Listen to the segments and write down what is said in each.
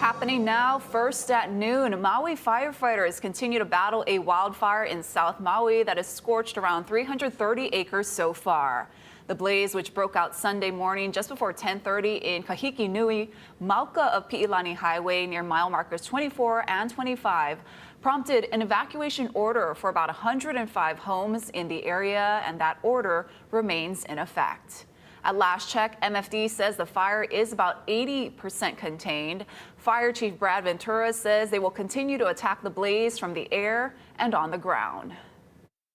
Happening now, first at noon, Maui firefighters continue to battle a wildfire in South Maui that has scorched around 330 acres so far. The blaze, which broke out Sunday morning just before 10:30 in Kahikinui, Mauka of Pi'ilani Highway near mile markers 24 and 25, prompted an evacuation order for about 105 homes in the area, and that order remains in effect. At last check, MFD says the fire is about 80% contained. Fire Chief Brad Ventura says they will continue to attack the blaze from the air and on the ground.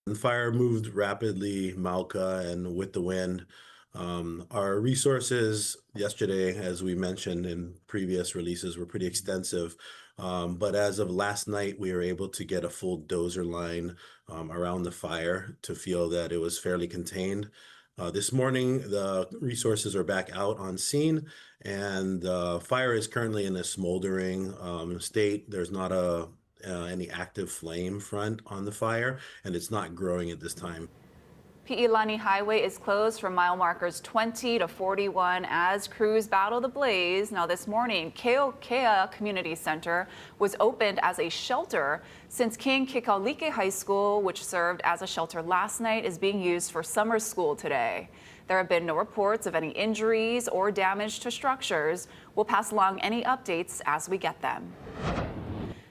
The fire moved rapidly, Mauka, and with the wind. Our resources yesterday, as we mentioned in previous releases, were pretty extensive. But as of last night, we were able to get a full dozer line around the fire to feel that it was fairly contained. This morning, the resources are back out on scene, and the fire is currently in a smoldering state. There's not any active flame front on the fire, and it's not growing at this time. Pi'ilani Highway is closed from mile markers 20 to 41 as crews battle the blaze. Now this morning, Keokea Community Center was opened as a shelter since King Kekaulike High School, which served as a shelter last night, is being used for summer school today. There have been no reports of any injuries or damage to structures. We'll pass along any updates as we get them.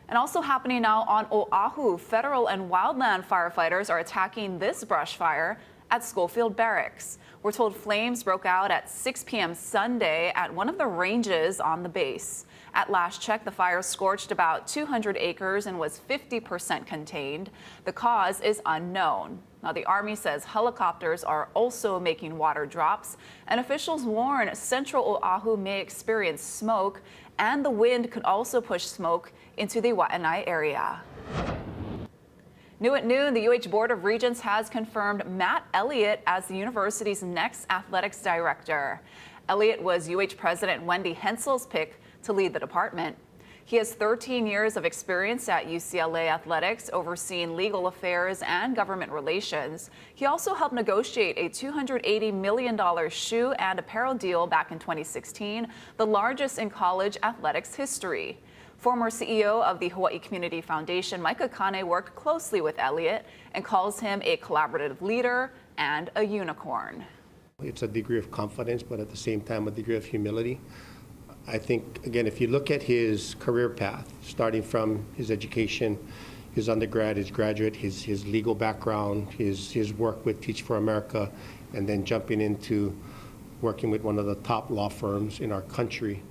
And also happening now on Oahu, federal and wildland firefighters are attacking this brush fire at Schofield Barracks. We're told flames broke out at 6 p.m. Sunday at one of the ranges on the base. At last check, the fire scorched about 200 acres and was 50% contained. The cause is unknown. Now, the Army says helicopters are also making water drops, and officials warn central Oahu may experience smoke, and the wind could also push smoke into the Waianae area. New at noon, the UH Board of Regents has confirmed Matt Elliott as the university's next athletics director. Elliott was UH President Wendy Hensel's pick to lead the department. He has 13 years of experience at UCLA athletics, overseeing legal affairs and government relations. He also helped negotiate a $280 million shoe and apparel deal back in 2016, the largest in college athletics history. Former CEO of the Hawaii Community Foundation, Micah Kane, worked closely with Elliott and calls him a collaborative leader and a unicorn. It's a degree of confidence, but at the same time, a degree of humility. I think, again, if you look at his career path, starting from his education, his undergrad, his graduate, his legal background, his work with Teach for America, and then jumping into working with one of the top law firms in our country.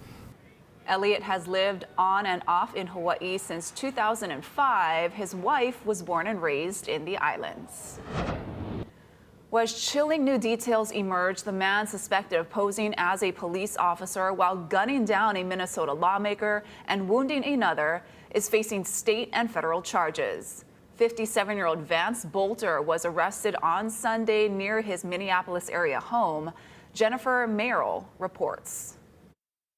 Elliott has lived on and off in Hawaii since 2005. His wife was born and raised in the islands. Well, as chilling new details emerge, the man suspected of posing as a police officer while gunning down a Minnesota lawmaker and wounding another is facing state and federal charges. 57-year-old Vance Bolter was arrested on Sunday near his Minneapolis area home. Jennifer Merrill reports.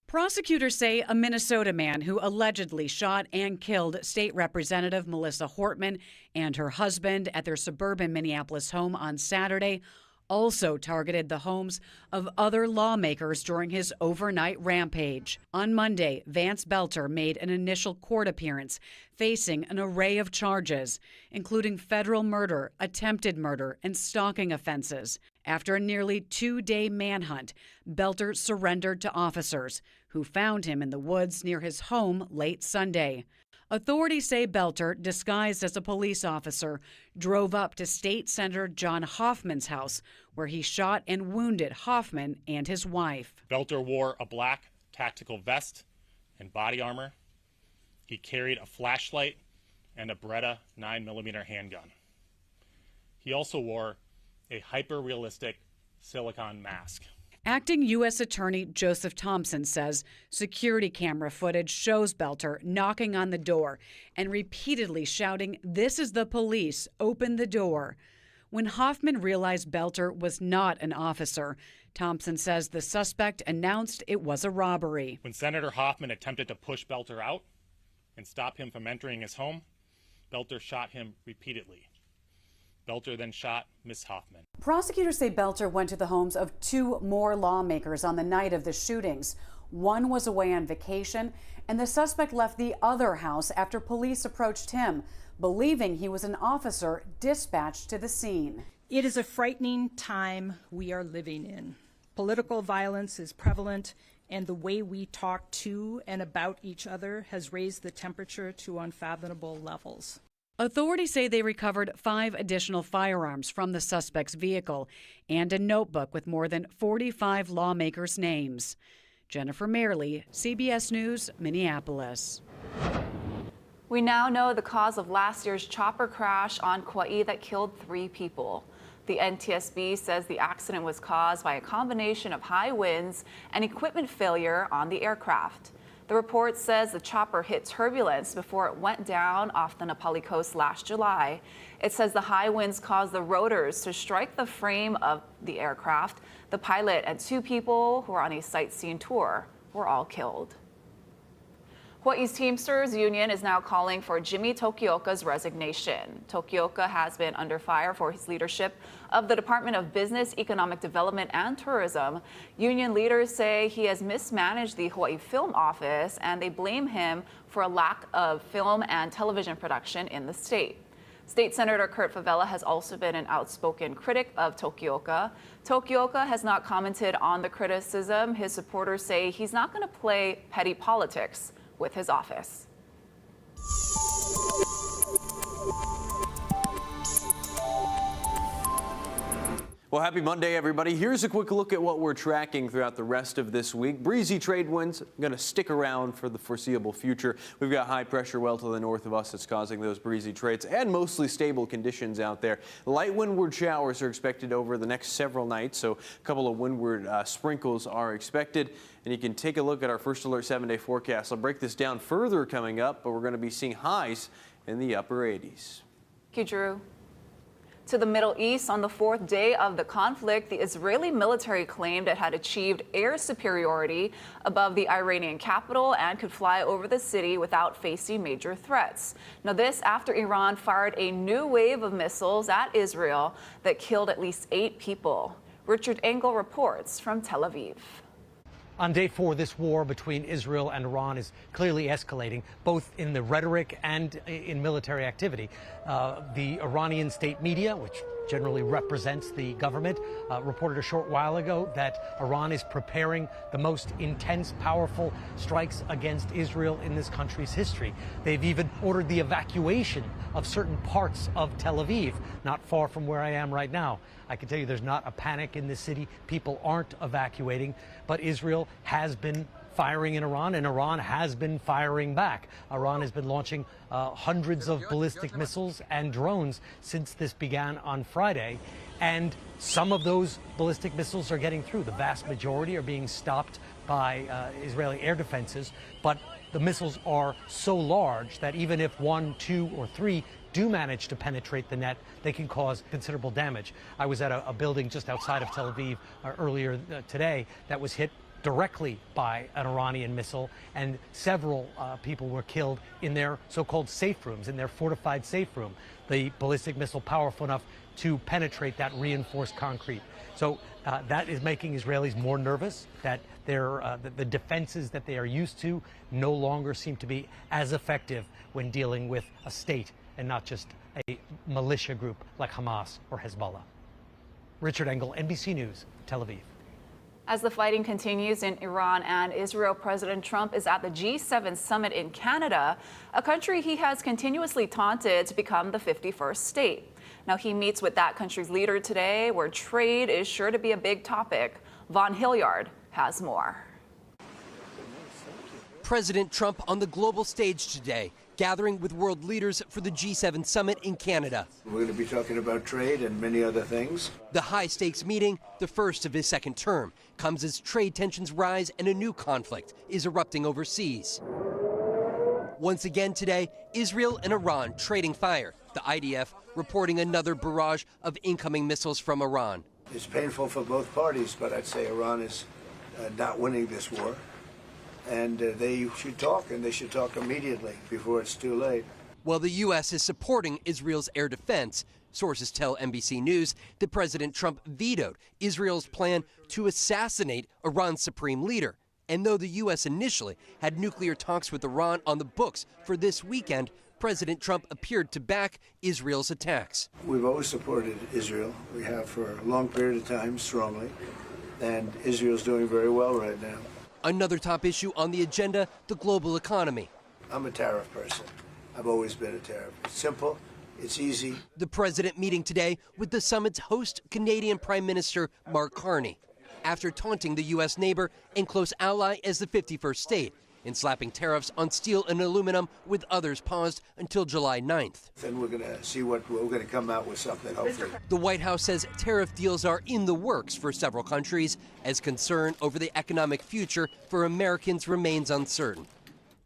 Prosecutors say a Minnesota man who allegedly shot and killed State Representative Melissa Hortman and her husband at their suburban Minneapolis home on Saturday also targeted the homes of other lawmakers during his overnight rampage. On Monday, Vance Belter made an initial court appearance facing an array of charges, including federal murder, attempted murder, and stalking offenses. After a nearly two-day manhunt, Belter surrendered to officers who found him in the woods near his home late Sunday. Authorities say Belter, disguised as a police officer, drove up to State Senator John Hoffman's house, where he shot and wounded Hoffman and his wife. Belter wore a black tactical vest and body armor. He carried a flashlight and a Beretta 9mm handgun. He also wore a hyper-realistic silicone mask. Acting U.S. Attorney Joseph Thompson says security camera footage shows Belter knocking on the door and repeatedly shouting, "This is the police, open the door." When Hoffman realized Belter was not an officer, Thompson says the suspect announced it was a robbery. When Senator Hoffman attempted to push Belter out and stop him from entering his home, Belter shot him repeatedly. Belter then shot Miss Hoffman. Prosecutors say Belter went to the homes of two more lawmakers on the night of the shootings. One was away on vacation, and the suspect left the other house after police approached him, believing he was an officer dispatched to the scene. It is a frightening time we are living in. Political violence is prevalent, and the way we talk to and about each other has raised the temperature to unfathomable levels. Authorities say they recovered 5 additional firearms from the suspect's vehicle and a notebook with more than 45 lawmakers' names. Jennifer Merrily, CBS News, Minneapolis. We now know the cause of last year's chopper crash on Kauai that killed 3 people. The NTSB says the accident was caused by a combination of high winds and equipment failure on the aircraft. The report says the chopper hit turbulence before it went down off the Napali coast last July. It says the high winds caused the rotors to strike the frame of the aircraft. The pilot and 2 people who were on a sightseeing tour were all killed. Hawaii's Teamsters Union is now calling for Jimmy Tokioka's resignation. Tokioka has been under fire for his leadership of the Department of Business, Economic Development and Tourism. Union leaders say he has mismanaged the Hawaii Film Office, and they blame him for a lack of film and television production in the state. State Senator Kurt Favela has also been an outspoken critic of Tokioka. Tokioka has not commented on the criticism. His supporters say he's not going to play petty politics with his office. Well, happy Monday, everybody. Here's a quick look at what we're tracking throughout the rest of this week. Breezy trade winds going to stick around for the foreseeable future. We've got high pressure well to the north of us that's causing those breezy trades and mostly stable conditions out there. Light windward showers are expected over the next several nights, so a couple of windward sprinkles are expected. And you can take a look at our first alert 7-day forecast. I'll break this down further coming up, but we're going to be seeing highs in the upper 80s. Thank you, Drew. To the Middle East, on the 4th day of the conflict, the Israeli military claimed it had achieved air superiority above the Iranian capital and could fly over the city without facing major threats. Now, this after Iran fired a new wave of missiles at Israel that killed at least 8 people. Richard Engel reports from Tel Aviv. On day 4, this war between Israel and Iran is clearly escalating, both in the rhetoric and in military activity. The Iranian state media, which generally represents the government, reported a short while ago that Iran is preparing the most intense, powerful strikes against Israel in this country's history. They've even ordered the evacuation of certain parts of Tel Aviv, not far from where I am right now. I can tell you there's not a panic in the city. People aren't evacuating, but Israel has been firing in Iran, and Iran has been firing back. Iran has been launching hundreds of ballistic missiles and drones since this began on Friday, and some of those ballistic missiles are getting through. The vast majority are being stopped by Israeli air defenses, but the missiles are so large that even if 1, 2, or 3 do manage to penetrate the net, they can cause considerable damage. I was at a building just outside of Tel Aviv earlier today that was hit directly by an Iranian missile, and several people were killed in their so-called safe rooms, in their fortified safe room. The ballistic missile powerful enough to penetrate that reinforced concrete. So that is making Israelis more nervous, that the defenses that they are used to no longer seem to be as effective when dealing with a state and not just a militia group like Hamas or Hezbollah. Richard Engel, NBC News, Tel Aviv. As the fighting continues in Iran and Israel, President Trump is at the G7 summit in Canada, a country he has continuously taunted to become the 51st state. Now, he meets with that country's leader today, where trade is sure to be a big topic. Vaughn Hilliard has more. President Trump on the global stage today, gathering with world leaders for the G7 summit in Canada. We're going to be talking about trade and many other things. The high-stakes meeting, the first of his second term, comes as trade tensions rise and a new conflict is erupting overseas. Once again today, Israel and Iran trading fire, the IDF reporting another barrage of incoming missiles from Iran. It's painful for both parties, but I'd say Iran is not winning this war. And they should talk, and they should talk immediately before it's too late. While the U.S. is supporting Israel's air defense, sources tell NBC News that President Trump vetoed Israel's plan to assassinate Iran's supreme leader And though the U.S. initially had nuclear talks with Iran on the books for this weekend, President Trump appeared to back Israel's attacks. We've always supported Israel. We have for a long period of time, strongly. And Israel's doing very well right now. Another top issue on the agenda, the global economy. I'm a tariff person. I've always been a tariff. It's simple. It's easy. The president meeting today with the summit's host, Canadian Prime Minister Mark Carney, after taunting the U.S. neighbor and close ally as the 51st state in slapping tariffs on steel and aluminum, with others paused until July 9th. Then we're going to see what we're going to come out with something, hopefully. The White House says tariff deals are in the works for several countries as concern over the economic future for Americans remains uncertain.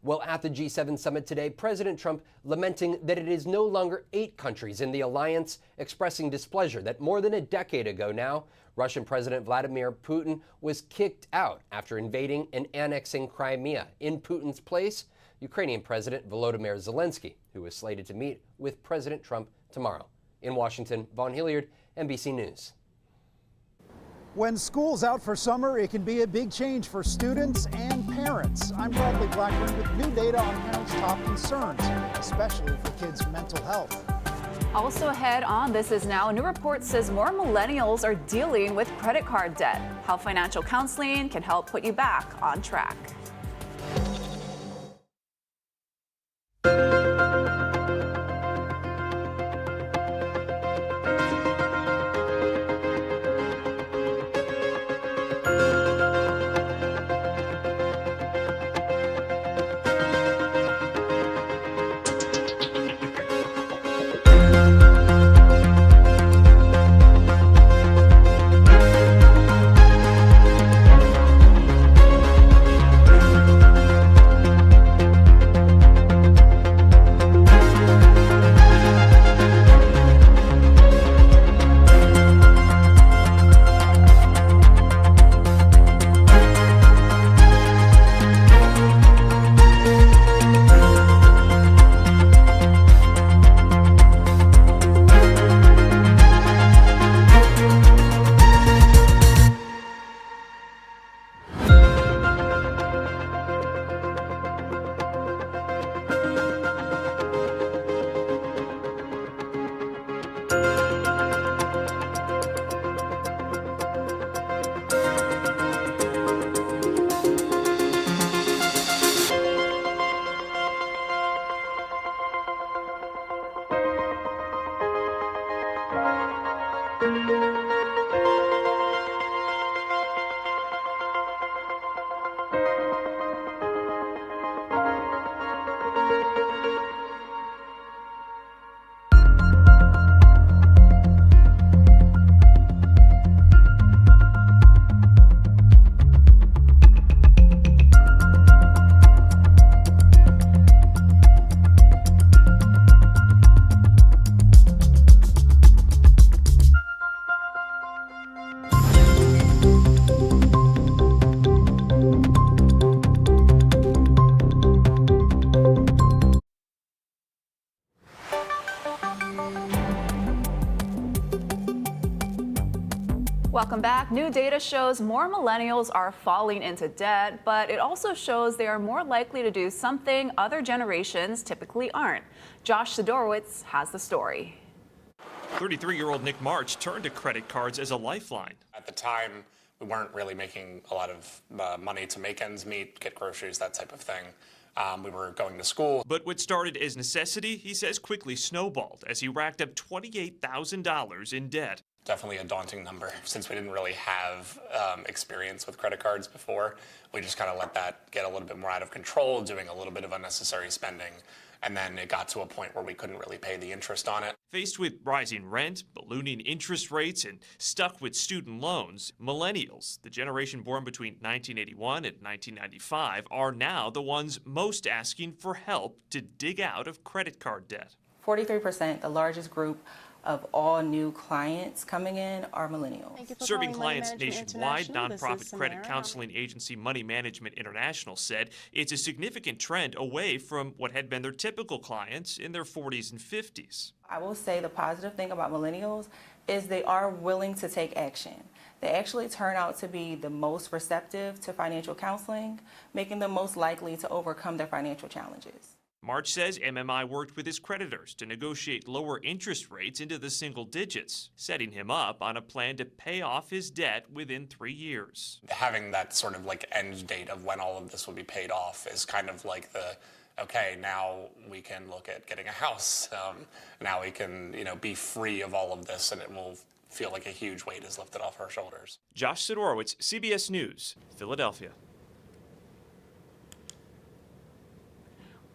Well, at the G7 summit today, President Trump lamenting that it is no longer 8 countries in the alliance, expressing displeasure that more than a decade ago now, Russian President Vladimir Putin was kicked out after invading and annexing Crimea. In Putin's place, Ukrainian President Volodymyr Zelensky, who is slated to meet with President Trump tomorrow. In Washington, Vaughn Hilliard, NBC News. When school's out for summer, it can be a big change for students and parents. I'm Bradley Blackburn with new data on parents' top concerns, especially for kids' mental health. Also ahead on This Is Now, a new report says more millennials are dealing with credit card debt. How financial counseling can help put you back on track. Welcome back. New data shows more millennials are falling into debt, but it also shows they are more likely to do something other generations typically aren't. Josh Sidorowitz has the story. 33-year-old Nick March turned to credit cards as a lifeline. At the time, we weren't really making a lot of money to make ends meet, get groceries, that type of thing. We were going to school. But what started as necessity, he says, quickly snowballed as he racked up $28,000 in debt. Definitely a daunting number. Since we didn't really have experience with credit cards before, we just kind of let that get a little bit more out of control, doing a little bit of unnecessary spending. And then it got to a point where we couldn't really pay the interest on it. Faced with rising rent, ballooning interest rates, and stuck with student loans, millennials, the generation born between 1981 and 1995, are now the ones most asking for help to dig out of credit card debt. 43%, the largest group of all new clients coming in, are millennials. Serving clients nationwide, nonprofit credit counseling agency Money Management International said it's a significant trend away from what had been their typical clients in their 40s and 50s. I will say the positive thing about millennials is they are willing to take action. they actually turn out to be the most receptive to financial counseling, making them most likely to overcome their financial challenges. March says MMI worked with his creditors to negotiate lower interest rates into the single digits, setting him up on a plan to pay off his debt within 3 years. Having that sort of like end date of when all of this will be paid off is kind of like the, okay, now we can look at getting a house. Now we can, be free of all of this, and it will feel like a huge weight is lifted off our shoulders. Josh Sidorowicz, CBS News, Philadelphia.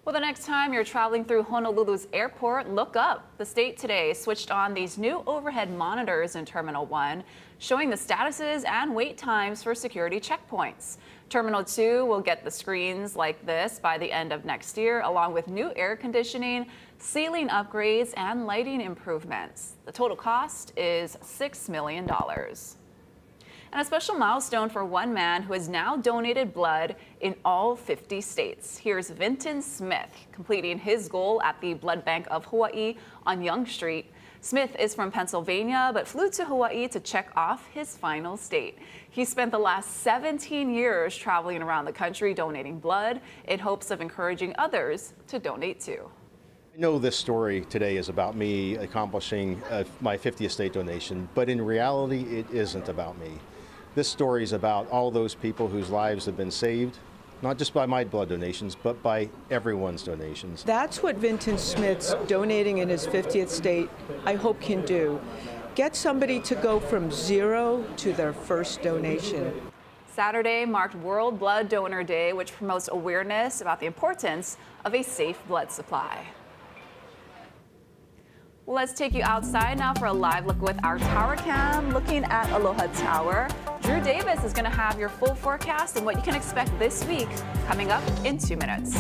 Well, the next time you're traveling through Honolulu's airport, look up. The state today switched on these new overhead monitors in Terminal 1, showing the statuses and wait times for security checkpoints. Terminal 2 will get the screens like this by the end of next year, along with new air conditioning, ceiling upgrades, and lighting improvements. The total cost is $6 million. And a special milestone for one man who has now donated blood in all 50 states. Here's Vinton Smith completing his goal at the Blood Bank of Hawaii on Yonge Street. Smith is from Pennsylvania, but flew to Hawaii to check off his final state. He spent the last 17 years traveling around the country donating blood in hopes of encouraging others to donate too. I know this story today is about me accomplishing my 50th state donation, but in reality, it isn't about me. This story is about all those people whose lives have been saved, not just by my blood donations, but by everyone's donations. That's what Vinton Smith's donating in his 50th state, I hope, can do. Get somebody to go from zero to their first donation. Saturday marked World Blood Donor Day, which promotes awareness about the importance of a safe blood supply. Let's take you outside now for a live look with our tower cam, looking at Aloha Tower. Drew Davis is going to have your full forecast and what you can expect this week coming up in 2 minutes.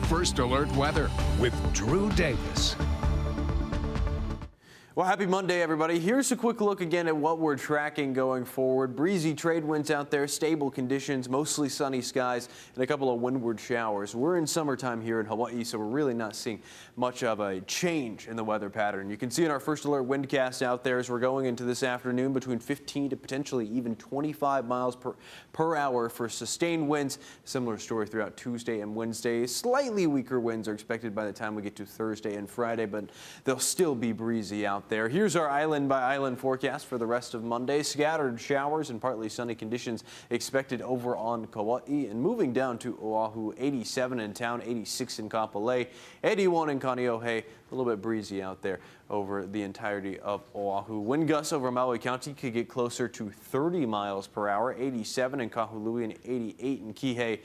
First Alert Weather with Drew Davis. Well, happy Monday, everybody. Here's a quick look again at what we're tracking going forward. Breezy trade winds out there, stable conditions, mostly sunny skies, and a couple of windward showers. We're in summertime here in Hawaii, so we're really not seeing much of a change in the weather pattern. You can see in our First Alert windcast out there as we're going into this afternoon between 15 to potentially even 25 miles per hour for sustained winds. Similar story throughout Tuesday and Wednesday. Slightly weaker winds are expected by the time we get to Thursday and Friday, but they'll still be breezy out out there. Here's our island by island forecast for the rest of Monday. Scattered showers and partly sunny conditions expected over on Kauai, and moving down to Oahu, 87 in town, 86 in Kapolei, 81 in Kaneohe. A little bit breezy out there over the entirety of Oahu. Wind gusts over Maui County could get closer to 30 miles per hour, 87 in Kahului and 88 in Kihei.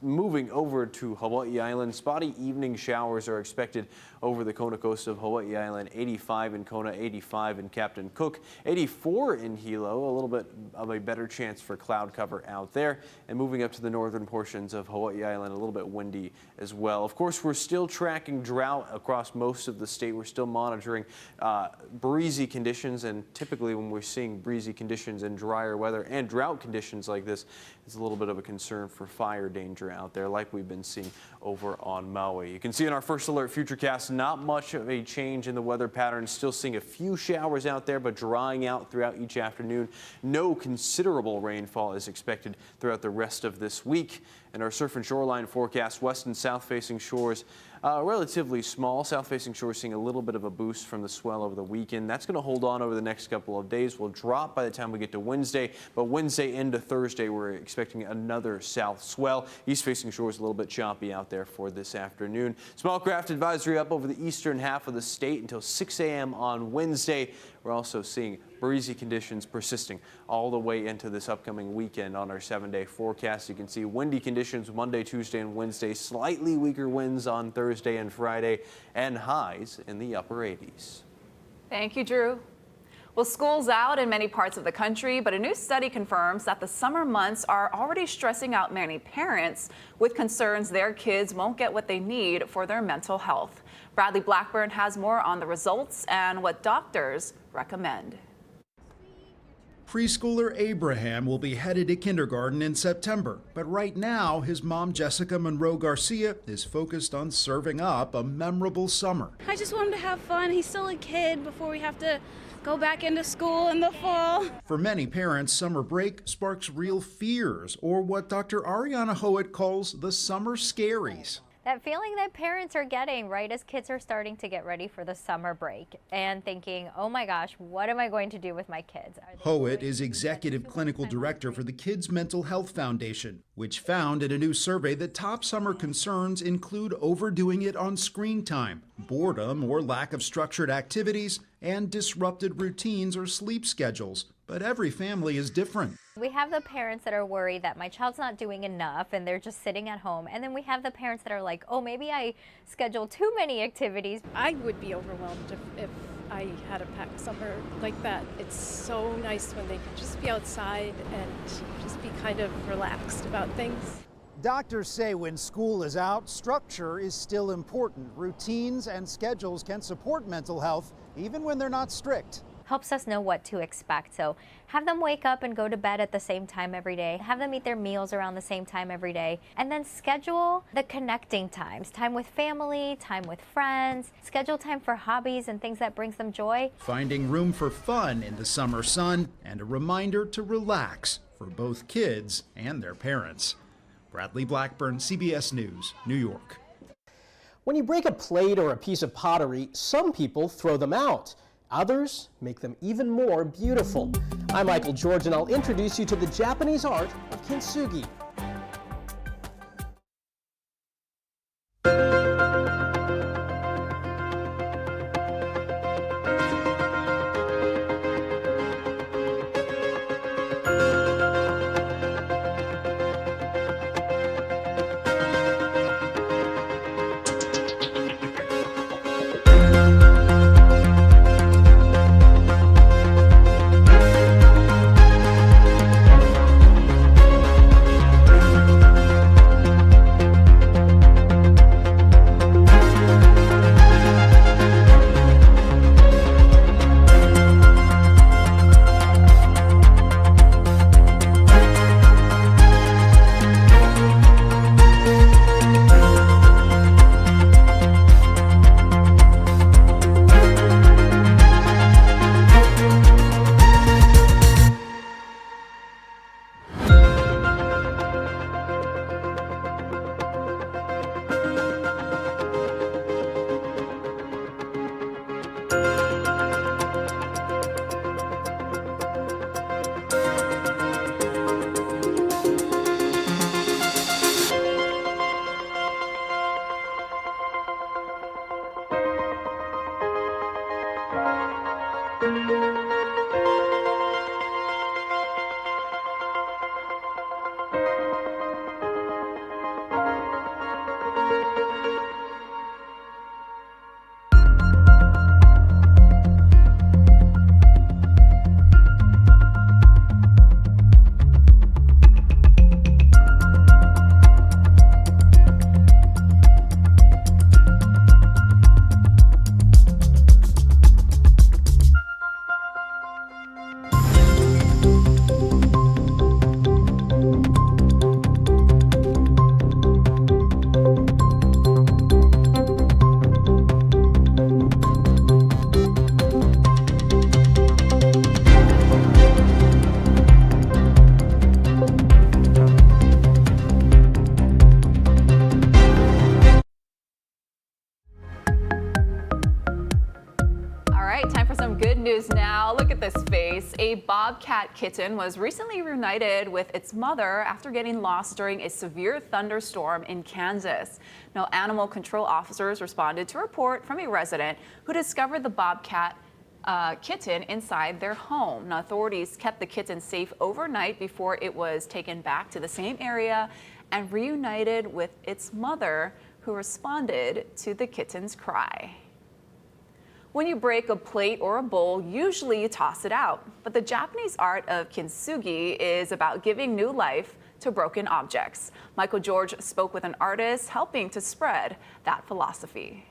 Moving over to Hawaii Island, spotty evening showers are expected over the Kona coast of Hawaii Island, 85 in Kona, 85 in Captain Cook, 84 in Hilo, a little bit of a better chance for cloud cover out there. And moving up to the northern portions of Hawaii Island, a little bit windy as well. Of course, we're still tracking drought across most of the state. We're still monitoring breezy conditions, and typically when we're seeing breezy conditions and drier weather and drought conditions like this, it's a little bit of a concern for fire danger out there like we've been seeing over on Maui. You can see in our first alert futurecast, not much of a change in the weather pattern. Still seeing a few showers out there, but drying out throughout each afternoon. No considerable rainfall is expected throughout the rest of this week. And our surf and shoreline forecast, west and south facing shores relatively small. South facing shores seeing a little bit of a boost from the swell over the weekend. That's going to hold on over the next couple of days. Will drop by the time we get to Wednesday, but Wednesday into Thursday we're expecting another south swell. East facing shores a little bit choppy out there for this afternoon. Small craft advisory up over the eastern half of the state until 6 a.m. on Wednesday. We're also seeing breezy conditions persisting all the way into this upcoming weekend on our 7-day forecast. You can see windy conditions Monday, Tuesday, and Wednesday. Slightly weaker winds on Thursday and Friday, and highs in the upper 80s. Thank you, Drew. Well, school's out in many parts of the country, but a new study confirms that the summer months are already stressing out many parents with concerns their kids won't get what they need for their mental health. Bradley Blackburn has more on the results and what doctors recommend. Preschooler Abraham will be headed to kindergarten in September, but right now his mom, Jessica Monroe Garcia, is focused on serving up a memorable summer. I just want him to have fun. He's still a kid before we have to go back into school in the fall. For many parents, summer break sparks real fears, or what Dr. Ariana Howitt calls the summer scaries. That feeling that parents are getting right as kids are starting to get ready for the summer break and thinking, oh my gosh, what am I going to do with my kids? Howitt is executive clinical director for the Kids Mental Health Foundation, which found in a new survey that top summer concerns include overdoing it on screen time, boredom or lack of structured activities, and disrupted routines or sleep schedules. But every family is different. We have the parents that are worried that my child's not doing enough and they're just sitting at home. And then we have the parents that are like, oh, maybe I schedule too many activities. I would be overwhelmed if I had a packed summer like that. It's so nice when they can just be outside and just be kind of relaxed about things. Doctors say when school is out, structure is still important. Routines and schedules can support mental health even when they're not strict. Helps us know what to expect. So have them wake up and go to bed at the same time every day. Have them eat their meals around the same time every day. And then schedule the connecting times. Time with family, time with friends. Schedule time for hobbies and things that brings them joy. Finding room for fun in the summer sun and a reminder to relax for both kids and their parents. Bradley Blackburn, CBS News, New York. When you break a plate or a piece of pottery, some people throw them out. Others make them even more beautiful. I'm Michael George, and I'll introduce you to the Japanese art of kintsugi. for some good news now. Look at this face. A bobcat kitten was recently reunited with its mother after getting lost during a severe thunderstorm in Kansas. Now, animal control officers responded to a report from a resident who discovered the bobcat kitten inside their home. Now, authorities kept the kitten safe overnight before it was taken back to the same area and reunited with its mother, who responded to the kitten's cry. When you break a plate or a bowl, usually you toss it out. But the Japanese art of kintsugi is about giving new life to broken objects. Michael George spoke with an artist helping to spread that philosophy.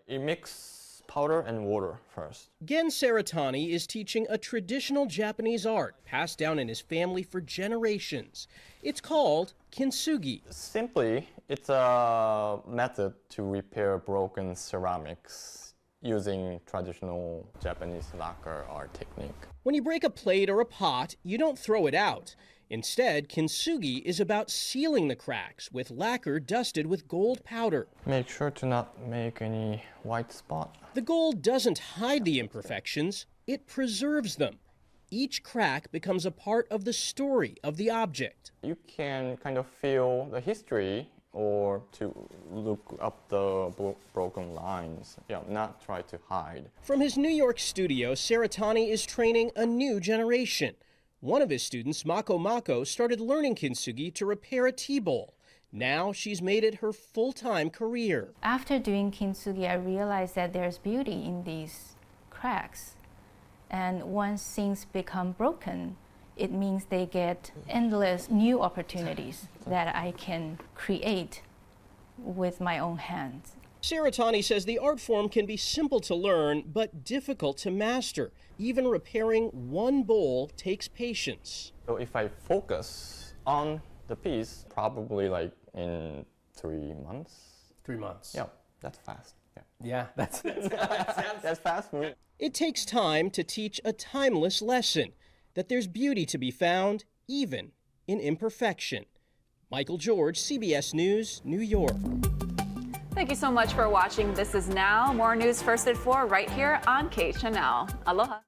You mix powder and water first. Gen Saratani is teaching a traditional Japanese art passed down in his family for generations. It's called kintsugi. Simply, it's a method to repair broken ceramics using traditional Japanese lacquer art technique. When you break a plate or a pot, you don't throw it out. Instead, kintsugi is about sealing the cracks with lacquer dusted with gold powder. Make sure to not make any white spot. The gold doesn't hide the imperfections, it preserves them. Each crack becomes a part of the story of the object. You can kind of feel the history or to look up the broken lines, not try to hide. From his New York studio, Saratani is training a new generation. One of his students, Mako, started learning kintsugi to repair a tea bowl. Now she's made it her full-time career. After doing kintsugi, I realized that there's beauty in these cracks. And once things become broken, it means they get endless new opportunities that I can create with my own hands. Saratani says the art form can be simple to learn, but difficult to master. Even repairing one bowl takes patience. So if I focus on the piece, probably like in 3 months. 3 months. Yeah, that's fast. Yeah, that's fast for me. It takes time to teach a timeless lesson, that there's beauty to be found even in imperfection. Michael George, CBS News, New York. Thank you so much for watching This Is Now. More news first at 4 right here on K Channel. Aloha.